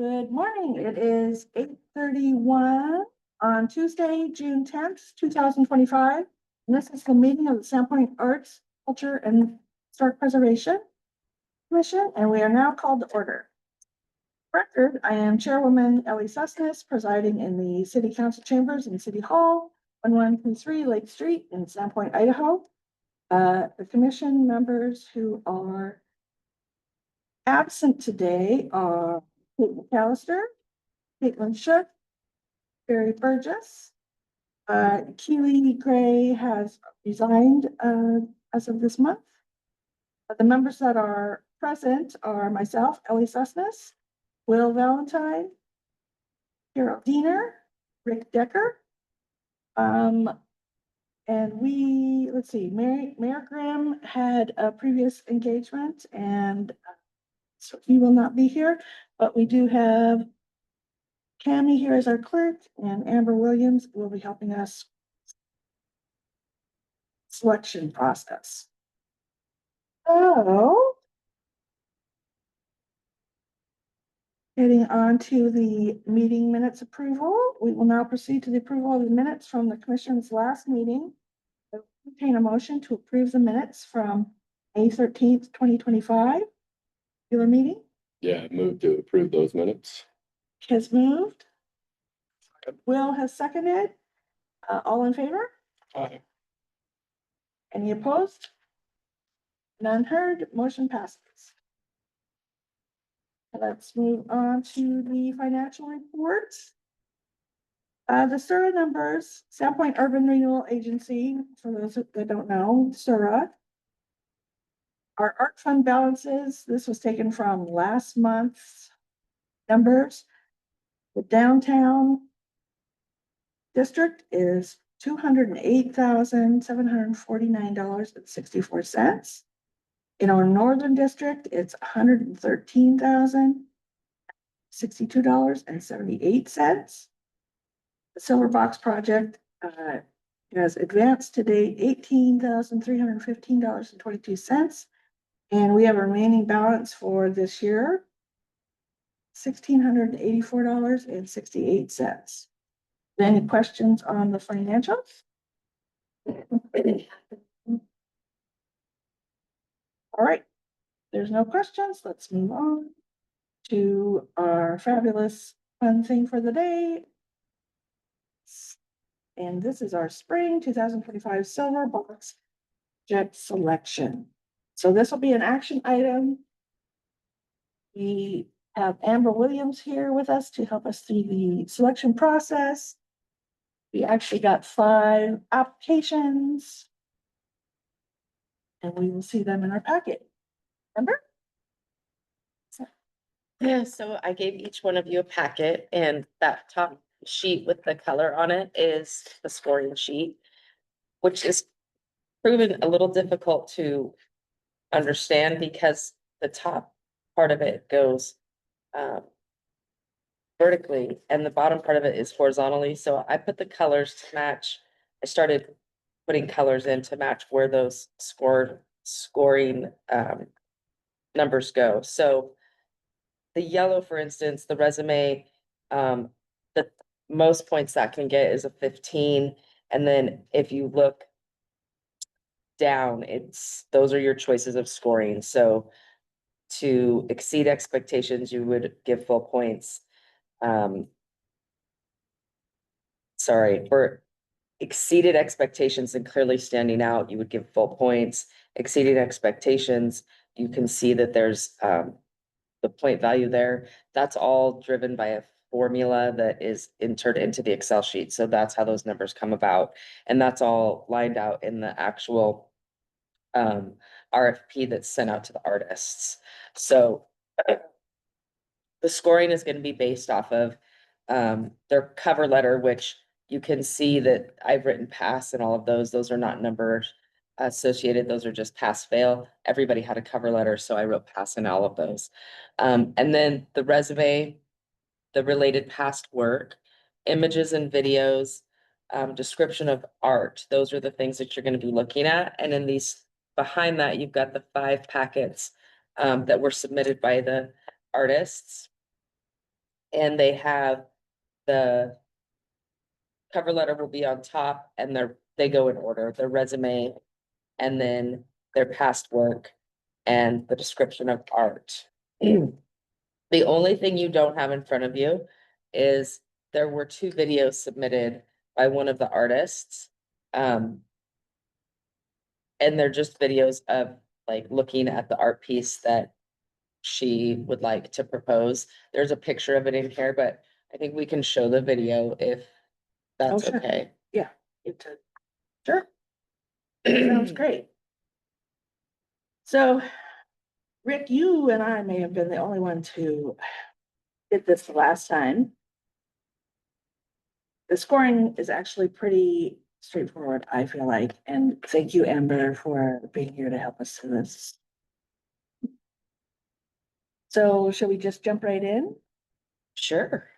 Good morning. It is 8:31 on Tuesday, June 10th, 2025. And this is the meeting of the Sandpoint Arts, Culture, and Historic Preservation Commission, and we are now called to order. Record, I am Chairwoman Ellie Sussness, presiding in the City Council Chambers in City Hall, 1123 Lake Street in Sandpoint, Idaho. The commission members who are absent today are Kate McAllister, Caitlin Shook, Barry Burgess. Keely Gray has resigned as of this month. The members that are present are myself, Ellie Sussness, Will Valentine, Carol Diener, Rick Decker. And let's see, Mayor Grimm had a previous engagement and so he will not be here, but we do have Cammie here as our clerk, and Amber Williams will be helping us selection process. So, getting on to the meeting minutes approval, we will now proceed to the approval of the minutes from the commission's last meeting. I will entertain a motion to approve the minutes from May 13th, 2025. Regular meeting. Yeah, move to approve those minutes. Has moved. Will has seconded. All in favor? Aye. Any opposed? None heard. Motion passes. Let's move on to the financial report. The SURA numbers, Sandpoint Urban Renewal Agency, for those that don't know, SURA. Our art fund balances, this was taken from last month's numbers. The downtown district is $208,749.64. In our northern district, it's $113,062.78. The Silver Box project has advanced to date $18,315.22. And we have a remaining balance for this year, $1,684.68. Any questions on the financials? All right, there's no questions. Let's move on to our fabulous fun thing for the day. And this is our spring 2025 Silver Box project selection. So this will be an action item. We have Amber Williams here with us to help us through the selection process. We actually got 5 applications. And we will see them in our packet. Remember? Yeah, so I gave each one of you a packet, and that top sheet with the color on it is the scoring sheet, which is proven a little difficult to understand because the top part of it goes vertically and the bottom part of it is horizontally. So I put the colors to match. I started putting colors in to match where those scoring numbers go. So the yellow, for instance, the resume, the most points that can get is a 15. And then if you look down, those are your choices of scoring. So to exceed expectations, you would give full points. For exceeded expectations and clearly standing out, you would give full points. Exceeded expectations, you can see that there's the point value there. That's all driven by a formula that is entered into the Excel sheet. So that's how those numbers come about. And that's all lined out in the actual RFP that's sent out to the artists. So the scoring is going to be based off of their cover letter, which you can see that I've written pass and all of those. Those are not numbers associated. Those are just pass fail. Everybody had a cover letter, so I wrote pass in all of those. And then the resume, the related past work, images and videos, description of art. Those are the things that you're going to be looking at. And then behind that, you've got the 5 packets that were submitted by the artists. And they have the cover letter will be on top, and they go in order, their resume, and then their past work and the description of art. The only thing you don't have in front of you is there were 2 videos submitted by one of the artists. And they're just videos of like looking at the art piece that she would like to propose. There's a picture of it in here, but I think we can show the video if that's sure. okay. Sure. Sounds great. So, Rick, you and I may have been the only ones who did this the last time. The scoring is actually pretty straightforward, I feel like, and thank you, Amber, for being here to help us through this. So shall we just jump right in? Sure.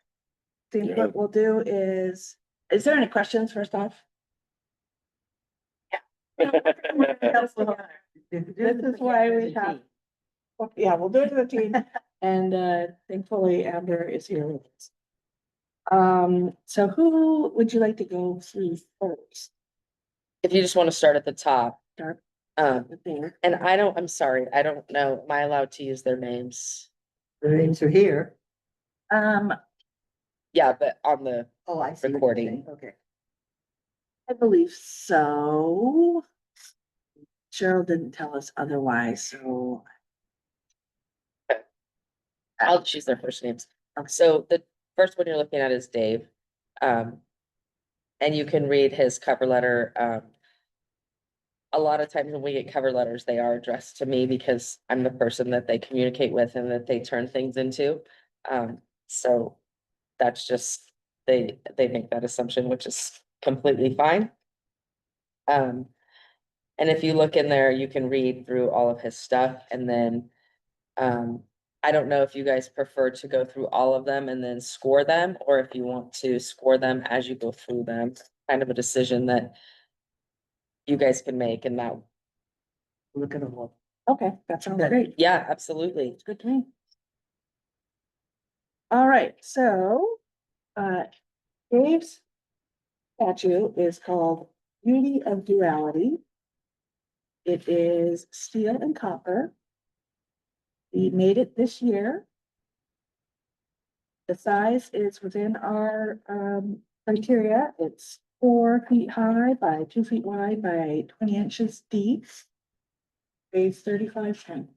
I think what we'll do is there any questions first off? This is why we have, yeah, we'll do it to the team, and thankfully Amber is here with us. So who would you like to go through first? If you just want to start at the top. Start there. And I'm sorry, I don't know, am I allowed to use their names? The names are here. Yeah, but on the, Oh, I see. what you're Recording. saying. Okay. I believe so. Cheryl didn't tell us otherwise, so. I'll choose their first names. So the first one you're looking at is Dave. And you can read his cover letter. A lot of times when we get cover letters, they are addressed to me because I'm the person that they communicate with and that they turn things into. So that's just, they make that assumption, which is completely fine. And if you look in there, you can read through all of his stuff, and then, I don't know if you guys prefer to go through all of them and then score them, or if you want to score them as you go through them. Kind of a decision that you guys can make, and that, Look at them all. Okay, that sounds great. yeah, absolutely. It's good to me. All right, so, Dave's statue is called Beauty of Duality. It is steel and copper. We made it this year. The size is within our criteria. It's 4 feet high by 2 feet wide by 20 inches deep. Weighs 35 pounds.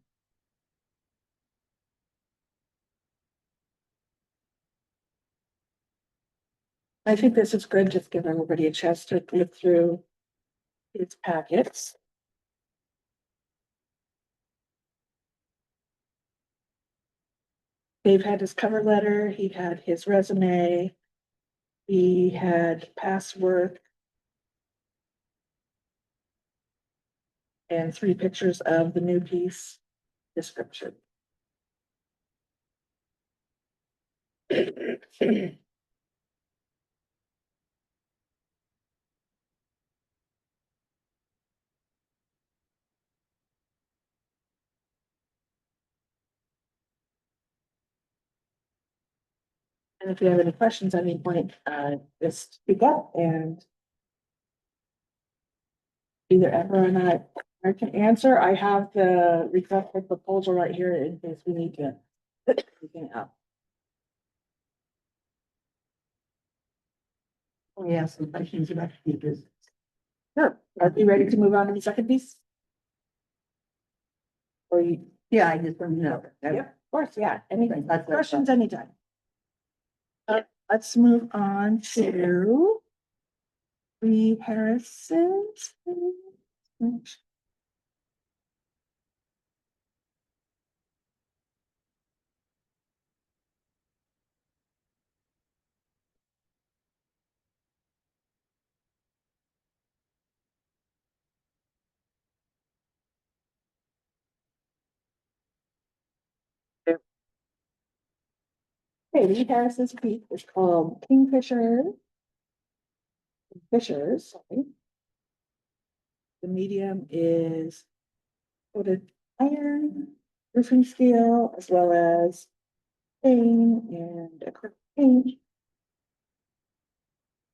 I think this is good, just give everybody a chance to look through its packets. Dave had his cover letter, he had his resume, he had past work, and 3 pictures of the new piece description. And if you have any questions at any point, just speak up and either Emma and I can answer. I have the request for proposal right here in case we need to. We can help. We have some questions about the business. Sure. Are we ready to move on to the second piece? Or you? Yeah, I just want to know. Yeah, of course, yeah. Any That's what I questions thought. anytime? Let's move on to the Harrisons. Okay, Lee Harris's piece is called Kingfisher. Fishers, sorry. The medium is coated iron, roofing steel, as well as stain and acrylic paint.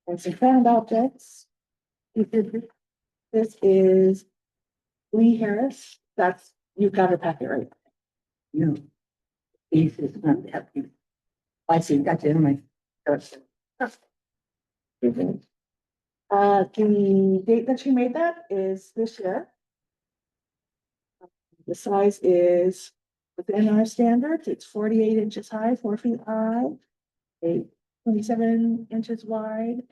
And some found objects. This is Lee Harris. That's, you've got her packet, right? No. These is not happy. I see, that's in my. The date that she made that is this year. The size is within our standards. It's 48 inches high, 4 feet high, 27 inches wide,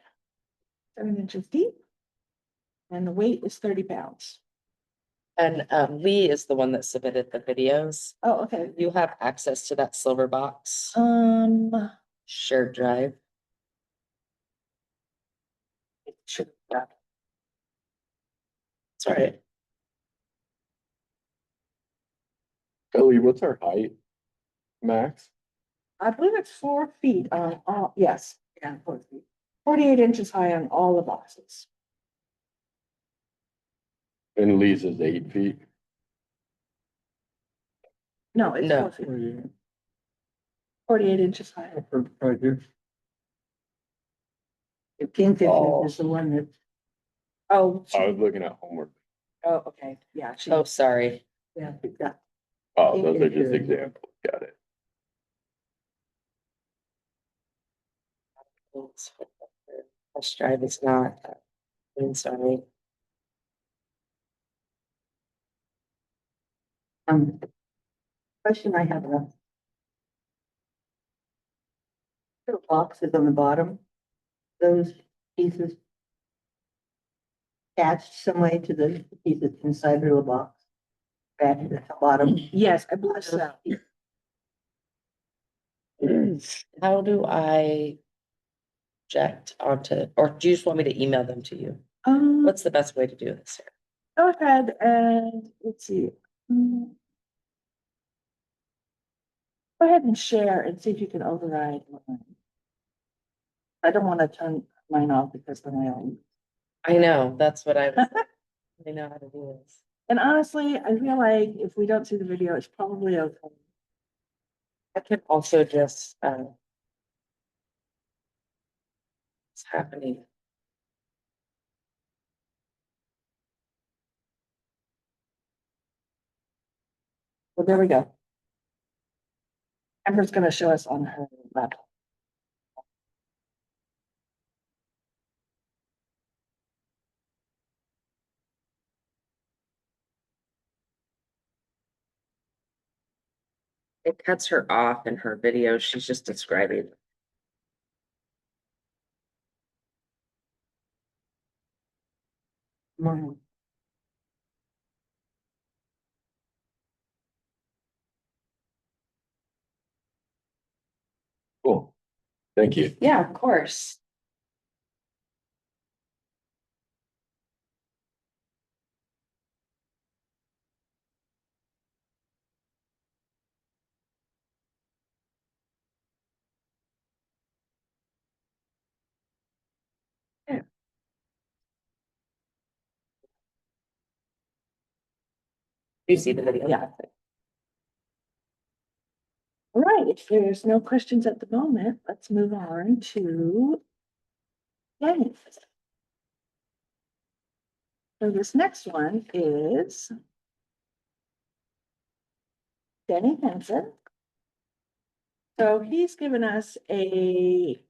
7 inches deep. And the weight is 30 pounds. And Lee is the one that submitted the videos. Oh, okay. You have access to that silver box, shared drive. It should, yeah. Sorry. Ellie, what's our height? Max? I believe it's 4 feet on all, yes, Yeah, 4 feet. 48 inches high on all the boxes. And Lisa's 8 feet. No, it's No. 4 feet, 48 inches high. Right here. The pink picture Oh. is the one that, Oh, I was looking at homework. oh, okay, yeah, she, Oh, sorry. yeah, picked up. Oh, Pink those are just picture. examples. Got it. Test drive is not. I'm sorry. Question I have, little boxes on the bottom, those pieces attached some way to the pieces inside the little box. Back at the bottom. yes, I believe so. How do I project onto, or do you just want me to email them to you? What's the best way to do this here? Go ahead and, let's see. Go ahead and share and see if you can override mine. I don't want to turn mine off because then I own. I know, that's what I was, I know how to do this. And honestly, I feel like if we don't see the video, it's probably okay. I could also just, what's happening? Well, there we go. Amber's gonna show us on her laptop. It cuts her off in her video, she's just describing. Mine. Cool. Thank you. Yeah, of course. You see the video? Yeah. All right, if there's no questions at the moment, let's move on to Danny. So this next one is Danny Henson. So he's given us a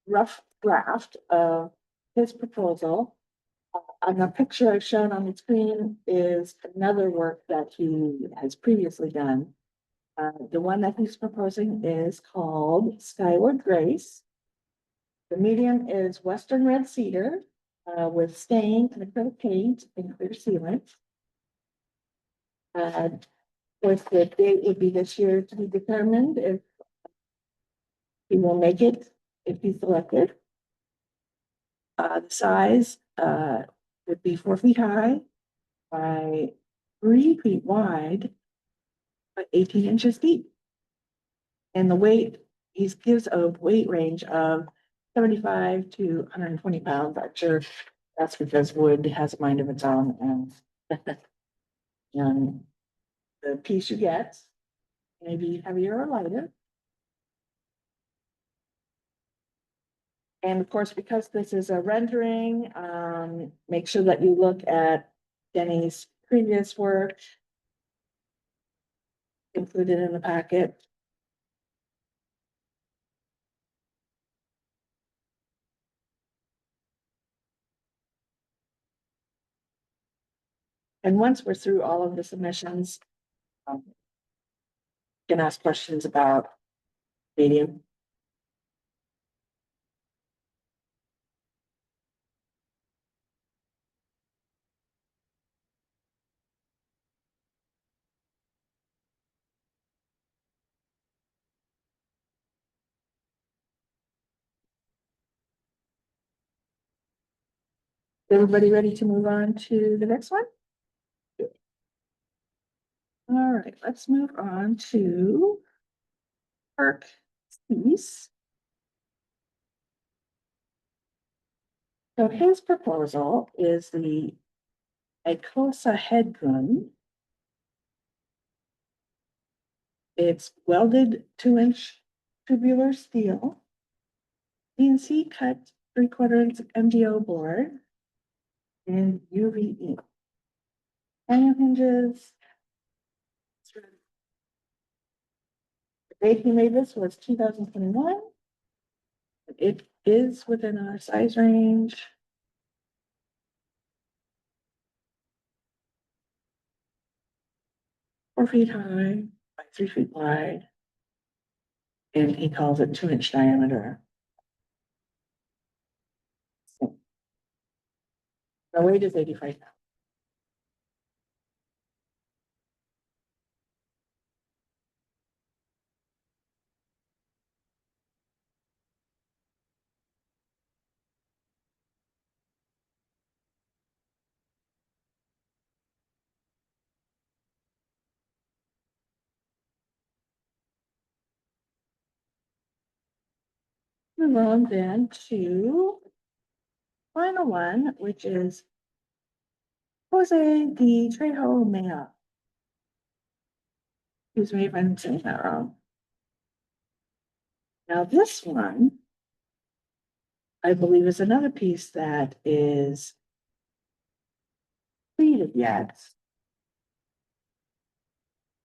rough draft of his proposal. And the picture I've shown on the screen is another work that he has previously done. The one that he's proposing is called Skyward Grace. The medium is Western Red Cedar with stain and acrylic paint and clear sealant. Of course, the date would be this year to be determined if he will make it, if he's selected. The size would be 4 feet high by 3 feet wide, but 18 inches deep. And the weight, he gives a weight range of 75 to 120 pounds. I'm sure that's because wood has a mind of its own and the piece you get maybe heavier or lighter. And of course, because this is a rendering, make sure that you look at Denny's previous work included in the packet. And once we're through all of the submissions, you can ask questions about medium. Everybody ready to move on to the next one? Yeah. All right, let's move on to Park piece. So his proposal is the Icosa headgun. It's welded 2-inch tubular steel, CNC cut 3/4 MDO board, and UVE. Panel hinges. The date he made this was 2021. It is within our size range. Four feet high by 3 feet wide. And he calls it 2-inch diameter. So the weight is 85 pounds. Move on then to final one, which is Jose de Trejo Mea. Excuse me if I'm saying that wrong. Now this one, I believe, is another piece that is completed yet.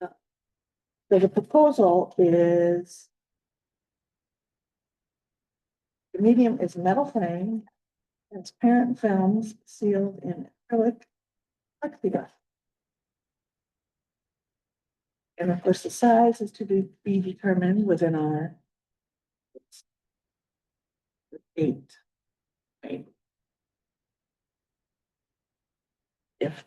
So the proposal is the medium is metal frame, transparent films sealed in acrylic plexiglass. And of course, the size is to be determined within our 8. Right? If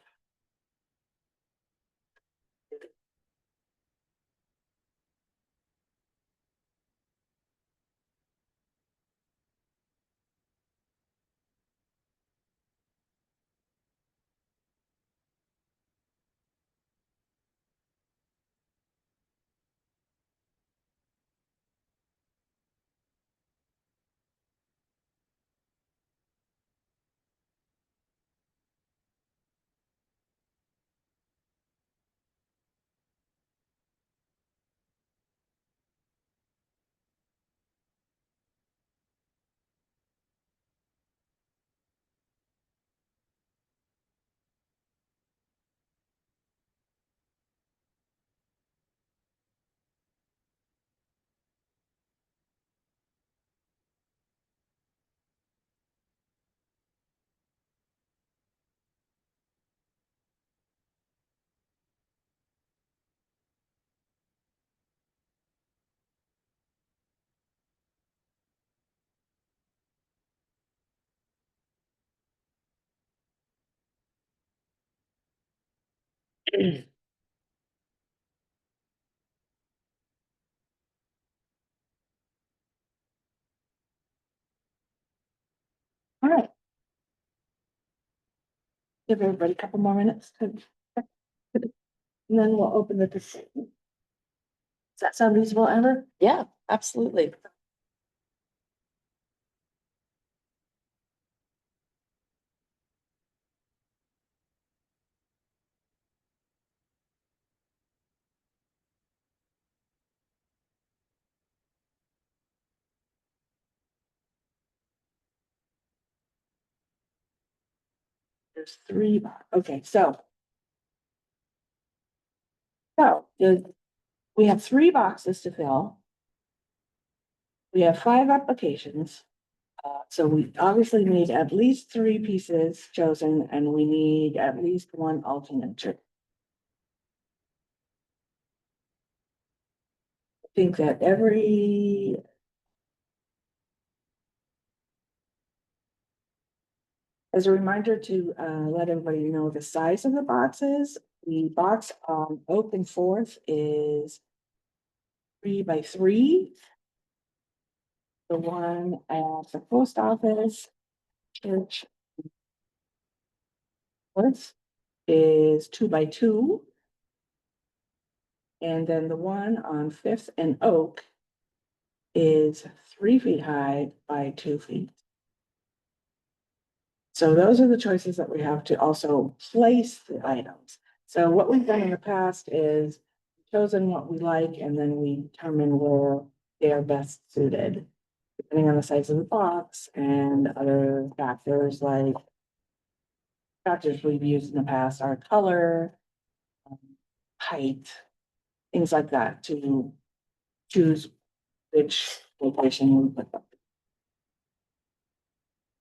all right. Give everybody a couple more minutes to, and then we'll open the decision. Does that sound reasonable, Amber? Yeah, absolutely. There's three, okay, so. We have 3 boxes to fill. We have 5 applications. So we obviously need at least 3 pieces chosen and we need at least 1 alternate. I think that as a reminder to let everybody know the size of the boxes, the box on Oak and Fourth is 3 by 3. The one at the post office, church, is 2 by 2. And then the one on Fifth and Oak is 3 feet high by 2 feet. So those are the choices that we have to also place the items. So what we've done in the past is chosen what we like and then we determine where they are best suited, depending on the size of the box and other factors like factors we've used in the past are color, height, things like that to choose which location we put them.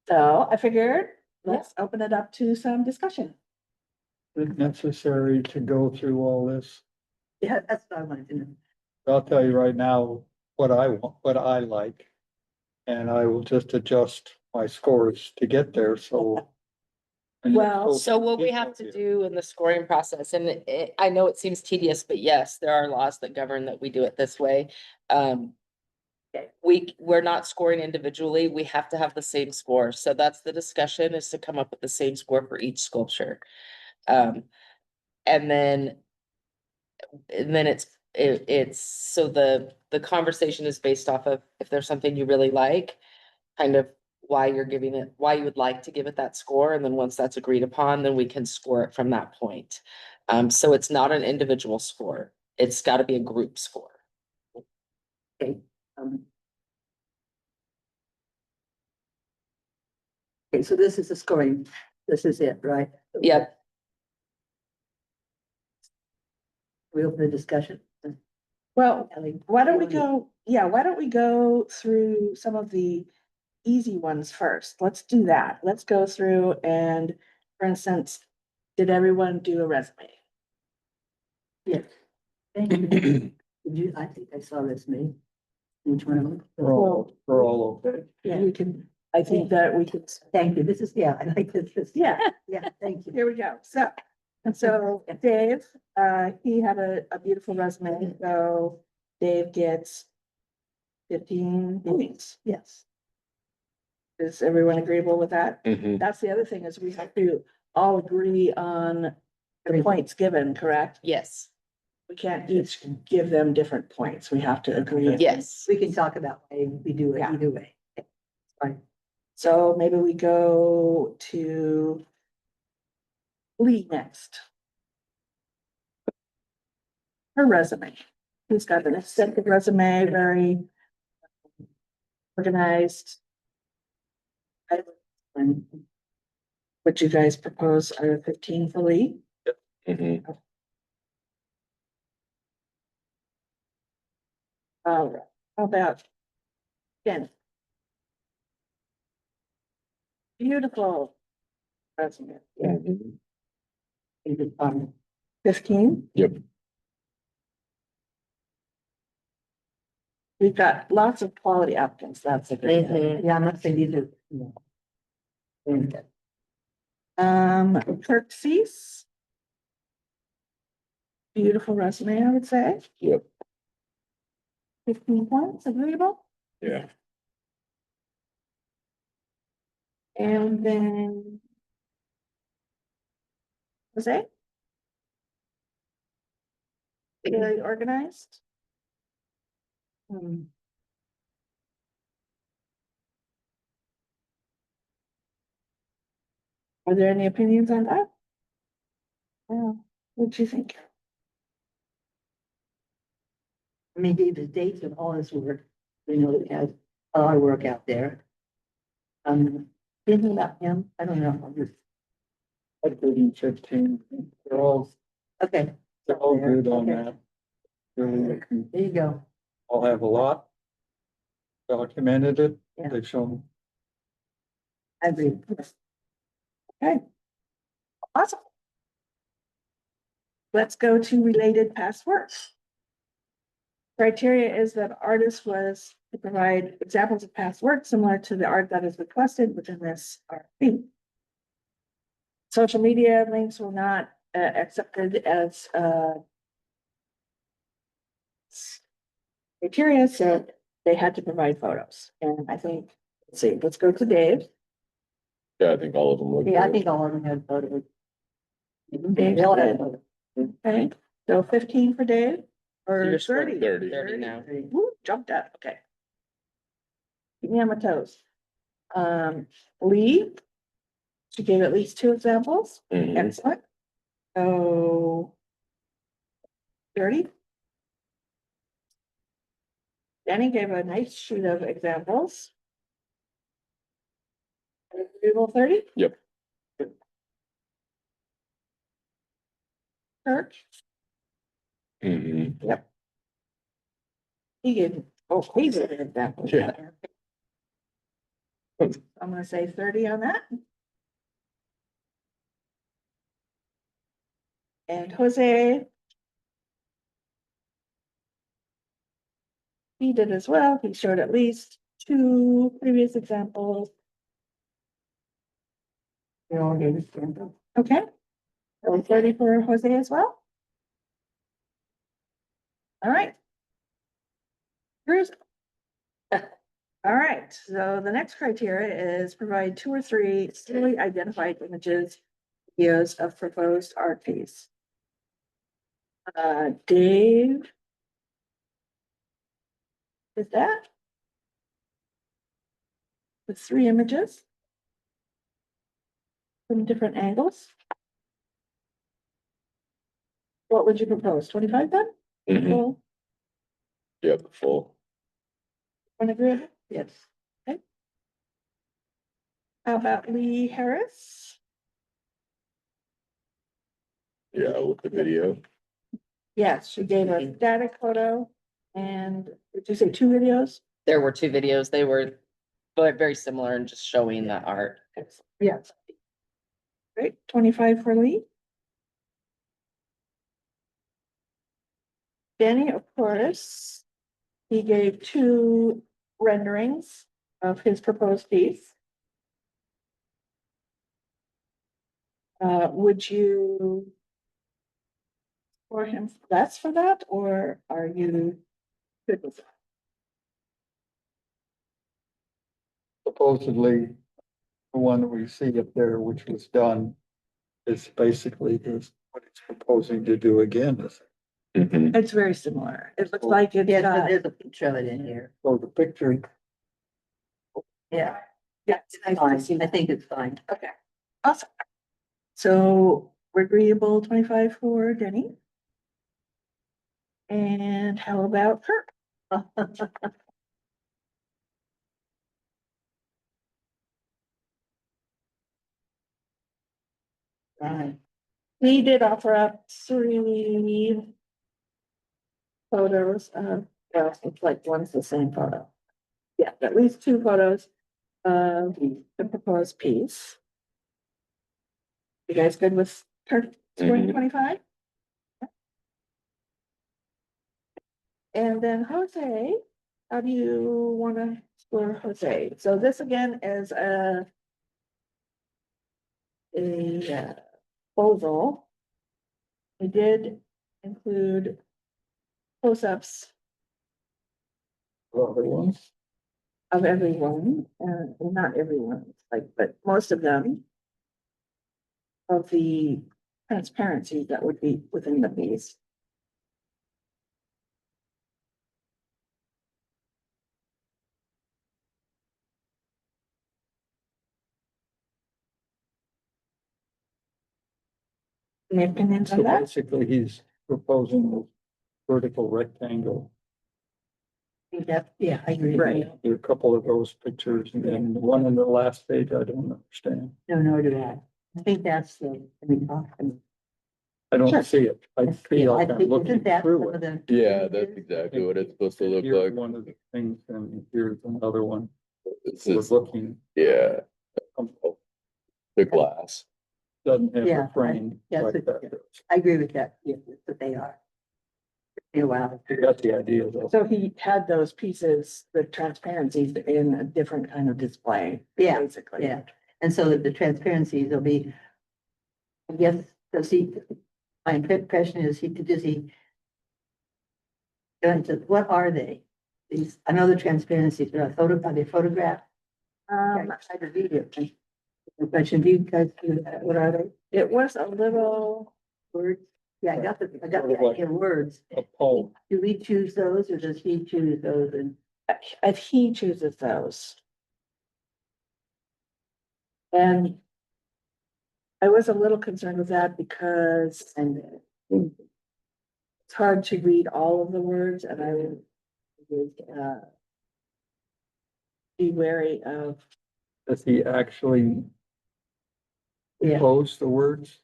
So I figured, let's open it up to some discussion. Is it necessary to go through all this? Yeah, that's what I wanted to know. I'll tell you right now what I want, what I like. And I will just adjust my scores to get there, so. Well, So what we have to do in the scoring process, and I know it seems tedious, but yes, there are laws that govern that we do it this way. We're not scoring individually, we have to have the same score, so that's the discussion, is to come up with the same score for each sculpture. And then it's, so the conversation is based off of if there's something you really like, kind of why you're giving it, why you would like to give it that score, and then once that's agreed upon, then we can score it from that point. So it's not an individual score, it's gotta be a group score. Okay. Okay, so this is the scoring. This is it, right? Yep. We open the discussion. well, Ellie, why don't we go through some of the easy ones first? Let's do that. Let's go through and, for instance, did everyone do a resume? Yes. Thank you. Did you, I think I saw this, me. Each one of them. We're all okay. Yeah, we can, I think that we could, Thank you. This is, yeah, I like this. yeah, Yeah, thank you. here we go. So Dave, he had a beautiful resume, so Dave gets 15 points. Yes. Is everyone agreeable with that? Mhm. That's the other thing, is we have to all agree on the points given, correct? Yes, We can't each give them different points. We have to agree. yes. We can talk about why we do it Yeah. either way. Fine. So maybe we go to Lee next. Her resume. Who's got an extensive resume, very organized. And what you guys propose are 15 for Lee. Mhm. All right, how about Jen? Beautiful resume. Mhm. Is it fun? 15. Yep. We've got lots of quality applicants. That's a good thing. Yeah, I'm not saying these are, you know. Very good. Kirk Cease. Beautiful resume, I would say. Yep. 15 points, agreeable. Yeah. And then. Jose? Very organized. Are there any opinions on that? Yeah, what do you think? I mean, the dates of all this work, we know that he has a lot of work out there. Thinking about him, I don't know, I'm just. I did in 15. Okay, They're all good on Okay. that. Really, there you go. I'll have a lot. Documented it, Yeah. they've shown. I agree. Okay. Awesome. Let's go to related past works. Criteria is that artist was to provide examples of past work similar to the art that is requested within this RFP. Social media links were not accepted as criteria, so they had to provide photos. And I think, let's see, let's go to Dave. Yeah, I think all of them look Yeah, I good. think all of them had photos. Dave They all said- had photos. Okay, so 15 for Dave or You're scoring 30? 30. 30 now. Woo, jumped up, okay. Keep me on my toes. Lee. She gave at least 2 examples. Mhm. Excellent. So. 30. Danny gave a nice sheet of examples. Google 30? Yep. Kirk, Mhm. he gave, he gave an example. Yeah. I'm gonna say 30 on that. And Jose. He did as well. He showed at least 2 previous examples. They all gave us examples. Okay. So 30 for Jose as well. All right. Bruce. All right, so the next criteria is provide 2 or 3 clearly identified images, videos of proposed art piece. Dave. Is that? With 3 images. From different angles. What would you propose? 25 then? Mhm. Full, Yep, full. one agree? Yes. How about Lee Harris? Yeah, with the video. Yes, she gave a static photo and did you say 2 videos? There were 2 videos. They were but very similar and just showing the art. Yes. Great, 25 for Lee. Danny, of course, he gave 2 renderings of his proposed piece. Would you for him less for that, or are you good with that? Supposedly, the one that we see up there, which was done, is basically is what it's proposing to do again. Is it? Mhm. It's very similar. It looks like it's Yes, got, there's a picture of it in here. So the picture, Yeah. yeah, it's nice to see Fine. I think it's fine. Okay, awesome. So we're agreeable 25 for Denny. And how about Kirk? Right. He did offer up 3 photos of, well, it's like one's the same photo. Yeah, at least 2 photos of the proposed piece. You guys good with Kirk scoring Mhm. 25? And then Jose, how do you wanna score Jose? So this again is a proposal. We did include close-ups other ones, of everyone, well, not everyone, like, but most of them. Of the transparency that would be within the piece. Any opinions so on that? basically he's proposing a vertical rectangle. Yeah, I agree. Right. There are a couple of those pictures, and then the one on the last page, I don't understand. No, nor do I. I think that's the, let me talk. I Sure. don't see it. I feel like I'm think- looking isn't that through some of it. the Yeah, that's images? exactly what it's supposed to look Here's like. one of the things, and here's another one. It's We're just, looking, yeah, the glass. doesn't have Yeah, a frame yes, like it- that. I agree with that, yes, that they are. Yeah, wow. You got the idea though. So he had those pieces, the transparencies in a different kind of display. Yeah, Basically. yeah, and so that the transparencies will be, I guess, does he, my impression is does he? What are they? These, I know the transparencies, are they photographed? I tried to read it. The question, do you guys, what are they? It was a little, Words? Yeah, I got the Sort of like- idea of words. A poem. Do we choose those or does he choose those? And if he chooses those. And I was a little concerned with that because it's hard to read all of the words and I would be wary of, Does he actually yeah, pose the words?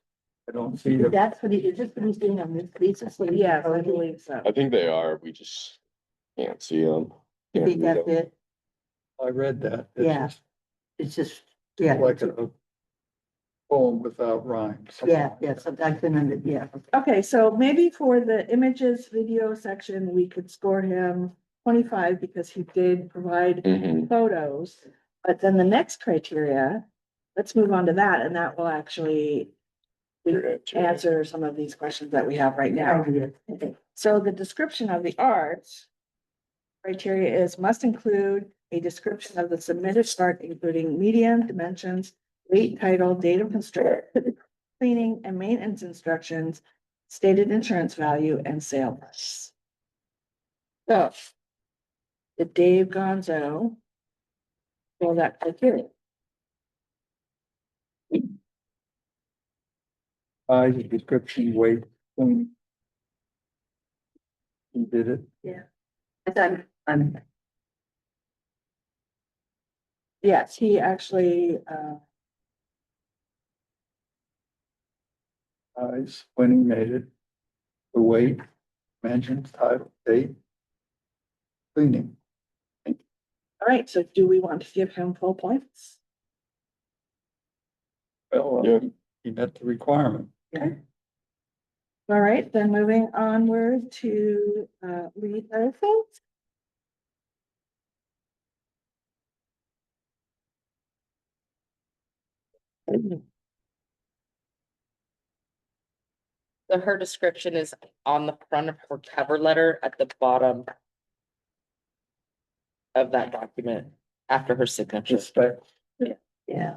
I don't see the, that's what he, is this what he's doing on this piece? That's what he's yeah, I proposing? believe so. I think they are, we just can't see them. You think that's it? I read that. It's Yeah. just It's just, yeah. like a poem without rhymes. Yeah, so I couldn't under, yeah. Okay, so maybe for the images, video section, we could score him 25 because he did provide Mhm. photos. But then the next criteria, let's move on to that, and that will actually answer some of these questions that we have right now. Okay. So the description of the art criteria is must include a description of the submitted art, including medium, dimensions, weight, title, date of construction, cleaning and maintenance instructions, stated insurance value, and sale price. So, did Dave Gonzo fill that criteria? Size, description, weight. He did it. I'm, Yes, he actually, Size, when he made it. The weight, dimensions, title, date. Cleaning. all right, so do we want to give him full points? Well, Yeah. he met the requirement. Okay. All right, then moving onward to lead benefits. So her description is on the front of her cover letter at the bottom of that document after her signature. Just spec, yeah,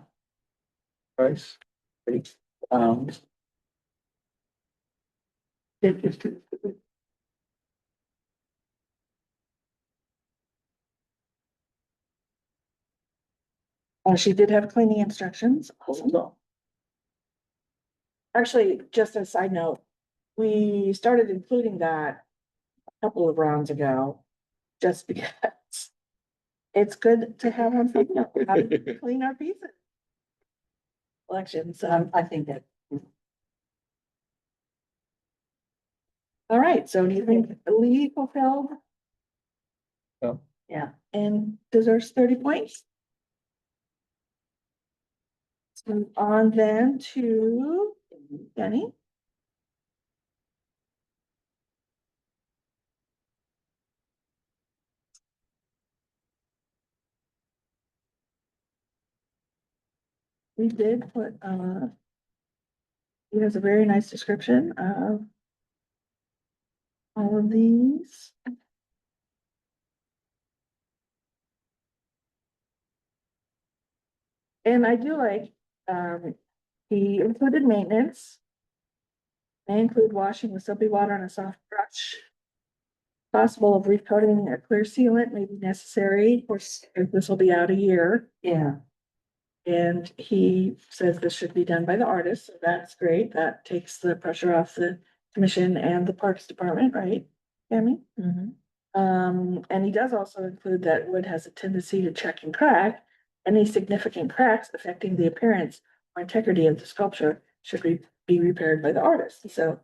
price, date, pounds. She did have cleaning instructions. Awesome. Actually, just a side note, we started including that a couple of rounds ago, just because it's good to have on file how to clean our pieces. Collections. I think that, All right, so do you think Lee fulfilled yeah, and deserves 30 points? Let's move on then to Jenny. We did put, he has a very nice description of all of these. And I do like, he included maintenance. May include washing with soapy water on a soft brush. Possible of recoating a clear sealant may be necessary, of course, if this will be out a year. yeah, And he says this should be done by the artist, so that's great. That takes the pressure off the commission and the Parks Department, right, Tammy? And he does also include that wood has a tendency to check and crack. Any significant cracks affecting the appearance or integrity of the sculpture should be repaired by the artist, so.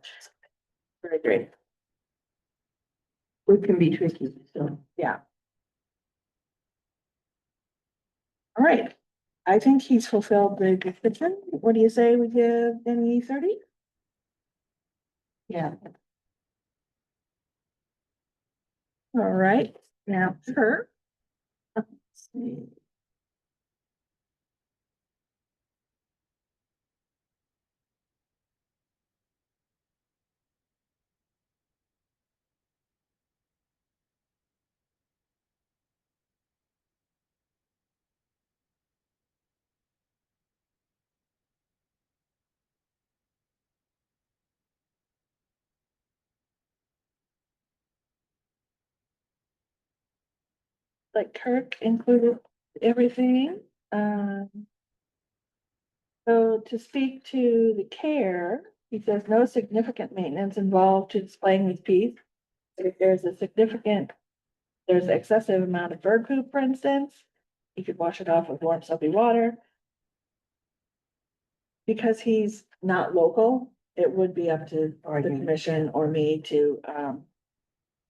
Very great, It can be tricky, so. yeah. All right, I think he's fulfilled the description. What do you say we give Denny 30? Yeah, All right, now her. Let's see. Like Kirk included everything, um. So to speak to the care, he says no significant maintenance involved to displaying this piece. But if there's excessive amount of bird poop, for instance, you could wash it off with warm soapy water. Because he's not local, it would be up to the commission or me to,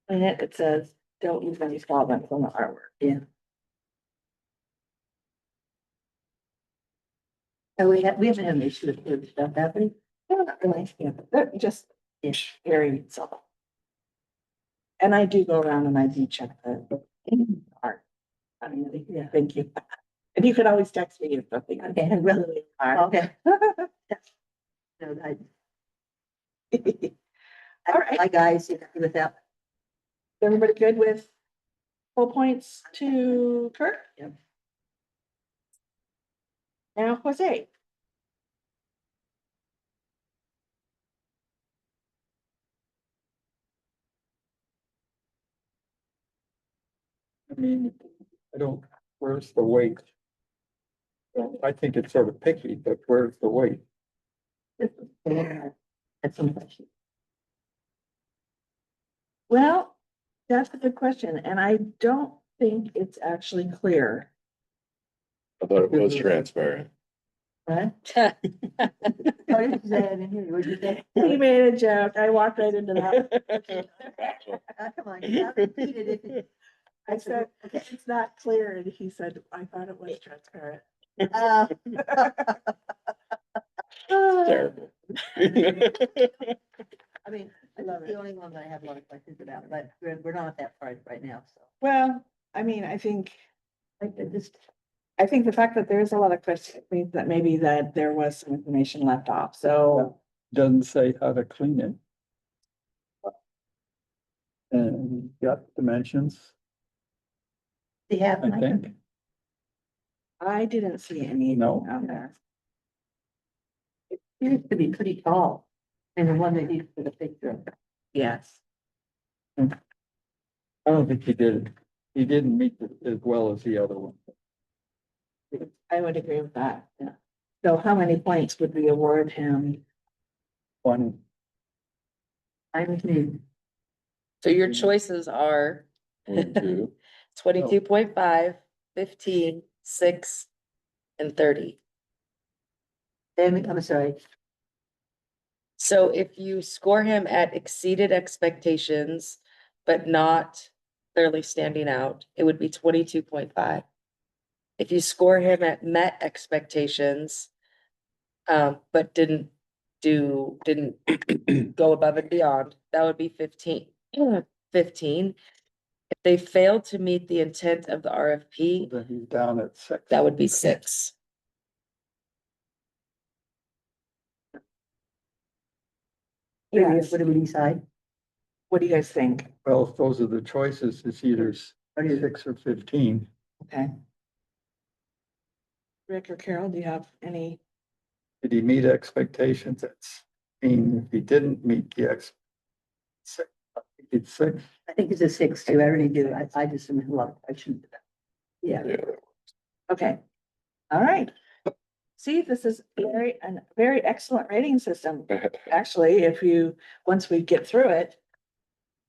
clean it. It says, don't use any solvents on the artwork. yeah. And we haven't had an issue with the stuff happening. They're not really, yeah, they're just Yeah. very subtle. And I do go around and I do check the art. I mean, Yeah. thank you. And you could always text me if something. Okay. Really hard. Okay. No, All right. Hi, guys, you happy with that? Everybody good with full points to Kurt? Yep. Now, Jose. I mean, I don't, where's the weight? I think it's sort of picky, but where's the weight? That's some question. Well, that's a good question, and I don't think it's actually clear. I thought it was transparent. Right? What did you say? I didn't hear you. What did you say? He made a joke. I walked right into that. Come on, you have to repeat it if it. I said, it's not clear, and he said, I thought it was transparent. Uh, Terrible. I mean, I love it's the it. only one that I have a lot of questions about, but we're not at that part right now, so. Well, I mean, I think Just, the fact that there's a lot of questions means that maybe that there was some information left off, so. Doesn't say how to clean it. And got dimensions, they have, I think. I didn't see any No. out there. it appears to be pretty tall. And the one they used for the picture. Yes. I don't think he did. He didn't meet it as well as the other one. I would agree with that, yeah. So how many points would we award him? One, I was new. So your choices are 22. 22.5, 15, 6, and 30. I'm sorry, So if you score him at exceeded expectations, but not clearly standing out, it would be 22.5. If you score him at met expectations, but didn't go above and beyond, that would be 15. 15. If they failed to meet the intent of the RFP, then he's down at 6. that would be 6. Yes. what do we decide? What do you guys think? Well, if those are the choices, it's either What is it? 6 or 15. Okay. Rick or Carol, do you have any? Did he meet expectations? That's, I mean, if he didn't meet the six, I think it's 6. I think it's a 6 too, I really do, I just have a lot of questions. Yeah, Yeah. Okay. All right. See, this is a very excellent rating system. Actually, if you, once we get through it.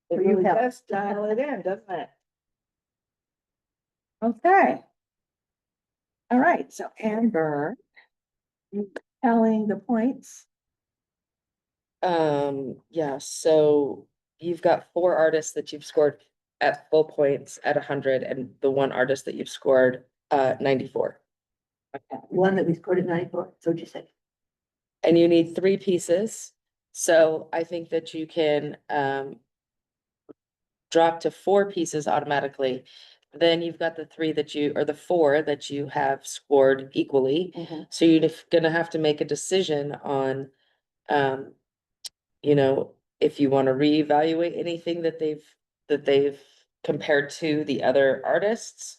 It You really help. does dial it in, doesn't it? Okay. All right, so Amber, telling the points. Yeah, so you've got 4 artists that you've scored at full points at 100, and the 1 artist that you've scored 94. One that we scored at 94, so what you said. And you need 3 pieces. So I think that you can drop to 4 pieces automatically. Then you've got the 3 that you, or the 4 that you have scored equally. So you're gonna have to make a decision on, you know, if you want to reevaluate anything that they've compared to the other artists,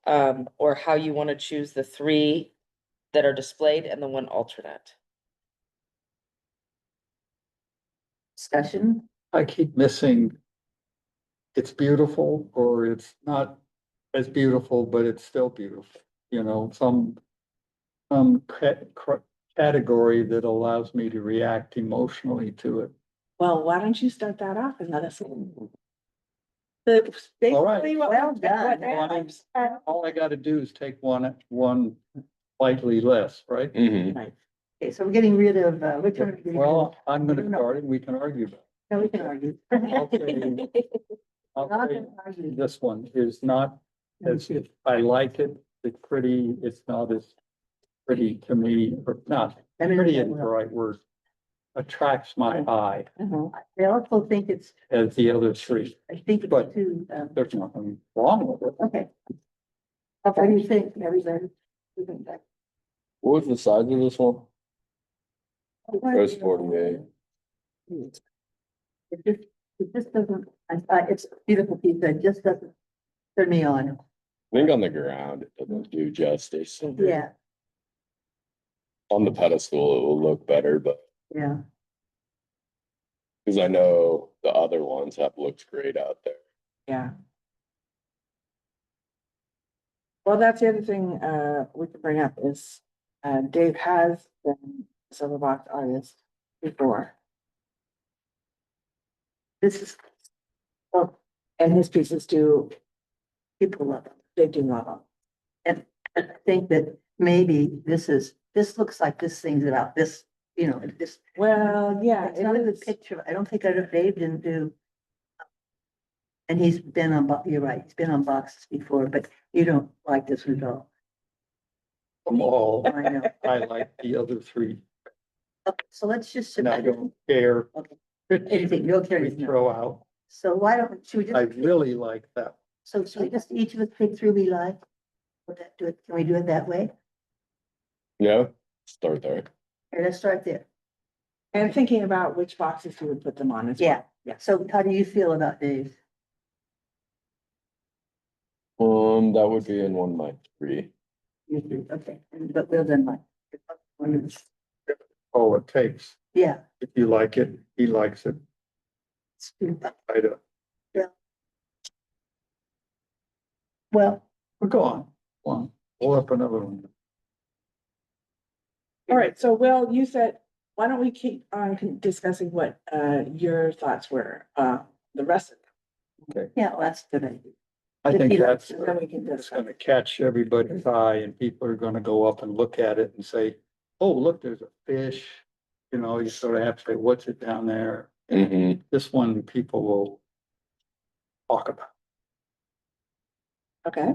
or how you want to choose the 3 that are displayed and the 1 alternate. Discussion, I keep missing. It's beautiful, or it's not as beautiful, but it's still beautiful, you know, some category that allows me to react emotionally to it. Well, why don't you start that off and let us. All right. Basically, what. Well done. All I gotta do is take one slightly less, right? Mhm. okay, so we're getting rid of, which one are we getting rid of? Well, I'm gonna start and we can argue. No, we can argue. I'll Not say gonna argue. this one is not as, I like it, it's pretty, it's not as pretty to me, or not, I mean, pretty isn't the right word. Attracts my eye I also think it's, as the other 3. I think But- it's too, There's nothing wrong with it. okay. What do you think, everybody? You think that- What was the size of this one? It was 48. It just doesn't, it's a beautiful piece, but it just doesn't turn me on. I think on the ground, it doesn't do justice. Yeah, On the pedestal, it will look better, but yeah. because I know the other ones have looked great out there. Yeah. Well, that's the other thing, we could bring up is, Dave has been a silver box artist before. This is, Well, and his pieces do, people love it. they do love them. And I think that maybe this looks like this thing's about this, you know, this. Well, yeah, It's not a good picture. I don't think Dave didn't do. And he's been on, you're right, he's been on boxes before, but you don't like this result. From all, I know. I like the other 3, Okay, so let's just. and I don't care. Okay. which Anything, you'll carry we it now. throw out. So why don't, should we I just, really like that. so should we just each of us pick 3 we like? Would that do it? Can we do it that way? Yeah, start there. Okay, let's start there. And thinking about which boxes you would put them on as well. Yeah. Yeah. So how do you feel about Dave? That would be in one of my 3. You three, okay, but we'll then like. All it takes. Yeah. If you like it, he likes it. I don't. Well, Well, go on, pull up another one. All right, so Will, you said, why don't we keep on discussing what your thoughts were, the rest of yeah, well, that's a good idea. I think that's, them, then we can it's discuss. gonna catch everybody's eye and people are gonna go up and look at it and say, oh, look, there's a fish. You know, you sort of have to say, what's it down there? Mhm. This one people will talk about. Okay,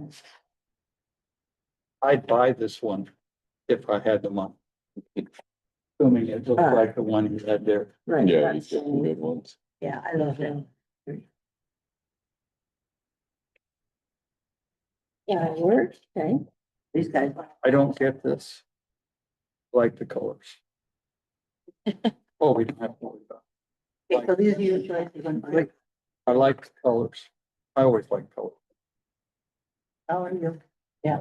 I'd buy this one if I had the money. Assuming it looks like the one you had there. right. Yeah, that's- he's got some good ones. Yeah, I love that. Yeah, it works, okay. These guys. I don't get this. Like the colors. Oh, we don't have to worry about Okay, so these are your choices on. it. I like the colors. I always like colors. How are you? Yeah.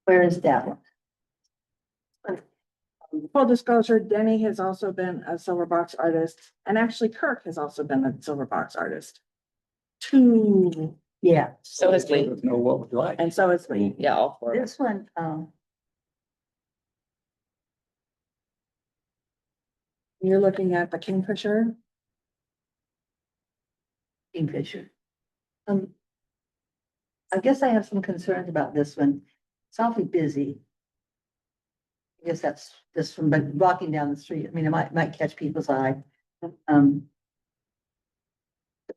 Where is that one? Full disclosure, Denny has also been a silver box artist, and actually Kirk has also been a silver box artist. 2, Yeah, So has me. Know what we like. and so is me. Yeah, all 4. this one, You're looking at the Kingfisher. Kingfisher. I guess I have some concerns about this one. it's awfully busy. I guess that's just from, but walking down the street, I mean, it might catch people's eye. Um.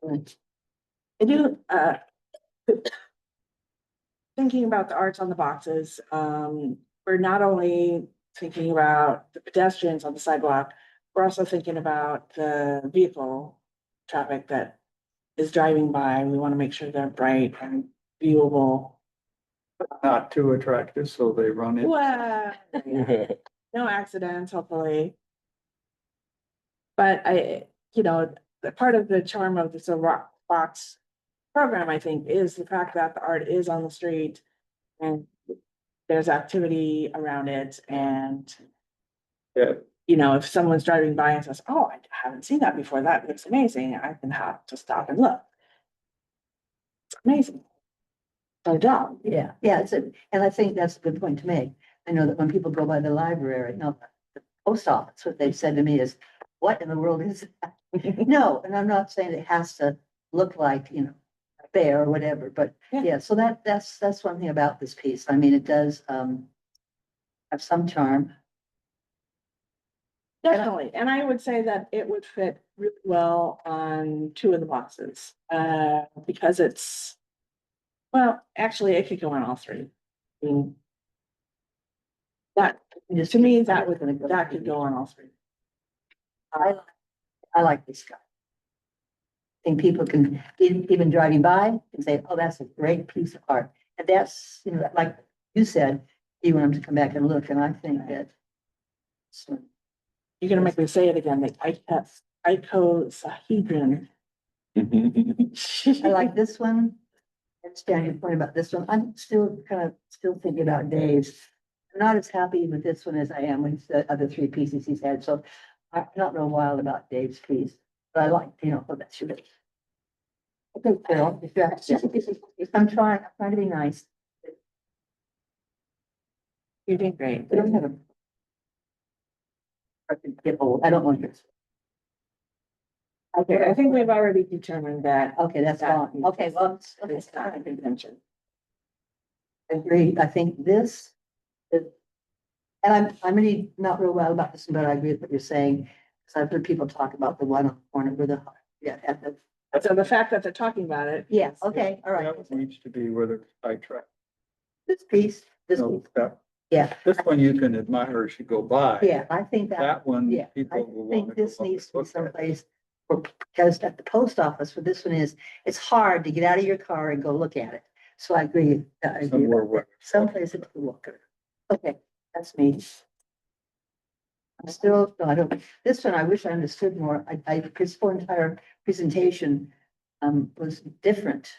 I do, thinking about the arts on the boxes, we're not only thinking about the pedestrians on the sidewalk, we're also thinking about the vehicle traffic that is driving by. We want to make sure they're bright and viewable. Not too attractive, so they run it. Well, no accidents, hopefully. But the part of the charm of the Rock Box program, I think, is the fact that the art is on the street and there's activity around it. And, Yeah, if someone's driving by and says, oh, I haven't seen that before, that looks amazing, I can have to stop and look. It's amazing. Our job. Yeah, and I think that's a good point to make. I know that when people go by the library, no, the post office, what they've said to me is, what in the world is that? No, and I'm not saying it has to look like, fair or whatever, but yeah, so that's one thing about this piece. I mean, it does, have some charm. Definitely, and I would say that it would fit really well on two of the boxes, because well, actually, it could go on all three. I mean, that, Just to me, I'm that just would, gonna go that through could go on all three. I like this guy. I think people can, even driving by, can say, oh, that's a great piece of art. And that's, like you said, you want them to come back and look, and I think that. You're gonna make me say it again, the icosahedron. I like this one. I understand your point about this one. I'm still thinking about Dave's. I'm not as happy with this one as I am with the other three pieces he's had, so I'm not real wild about Dave's piece. But I like, oh, that's your. Okay, Carol, if I'm trying to be nice. You're doing great. I don't have a. I could get old. I don't want this. Okay, I think we've already determined that. Okay, that's fine. Okay, well, It's not a convention. agreed. I think this is. And I'm really not real well about this, but I agree with what you're saying. Because I've heard people talk about the one on the corner where the, at the. So the fact that they're talking about it. Yeah, okay, all right. that needs to be where the side track. This piece, No, that- yeah, This one you can admire as you go by. yeah, I think that, That one, yeah, I people will want think to this go up needs to and be look at. someplace. Because at the post office, where this one is, it's hard to get out of your car and go look at it. So I agree. Somewhere where- Someplace that you walk. Okay, that's me. I'm still, no, I don't, this one, I wish I understood more. His whole entire presentation was different.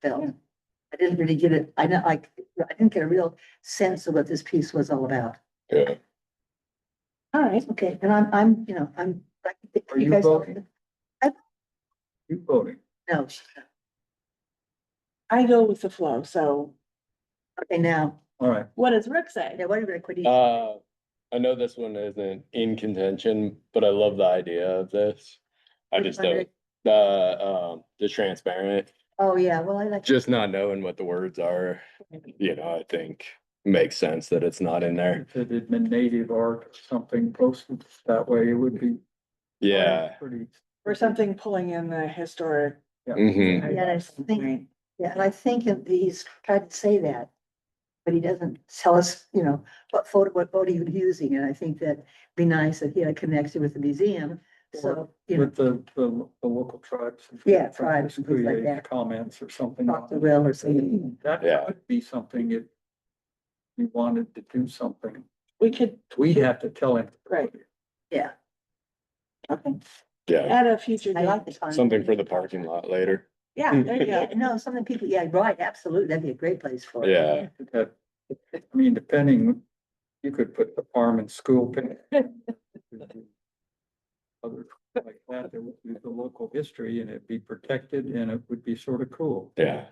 Phil. I didn't really get it. I didn't get a real sense of what this piece was all about. Yeah, All right, Okay, and I'm. Are you guys- voting? You voting? No, I go with the flow, so okay, now, All right. what does Rick say? yeah, what did you? I know this one isn't in contention, but I love the idea of this. I Which just one, don't, Rick? the transparent, Oh, yeah, well, I like. just not knowing what the words are, I think makes sense that it's not in there. If it had been native art or something posted that way, it would be. Yeah. Pretty. Or something pulling in the historic. Mhm. Yeah, I think, yeah, and I think that he's tried to say that. But he doesn't tell us, what photo he was using, and I think that'd be nice if he had a connection with the museum, so, With the local tribes. Yeah, tribes and things like Create that. comments or something. Talk to Will or something. That Yeah. could be something if we wanted to do something. We could, We'd have to tell him. Right. Yeah, okay, Yeah, at a future I like date. the. something for the parking lot later. Yeah, there you Yeah, go. no, some of the people, yeah, right, absolutely, that'd be a great place for it. Yeah, That, I mean, depending, you could put the farm and school. Other like that, there would be the local history and it'd be protected and it would be sort of cool. yeah.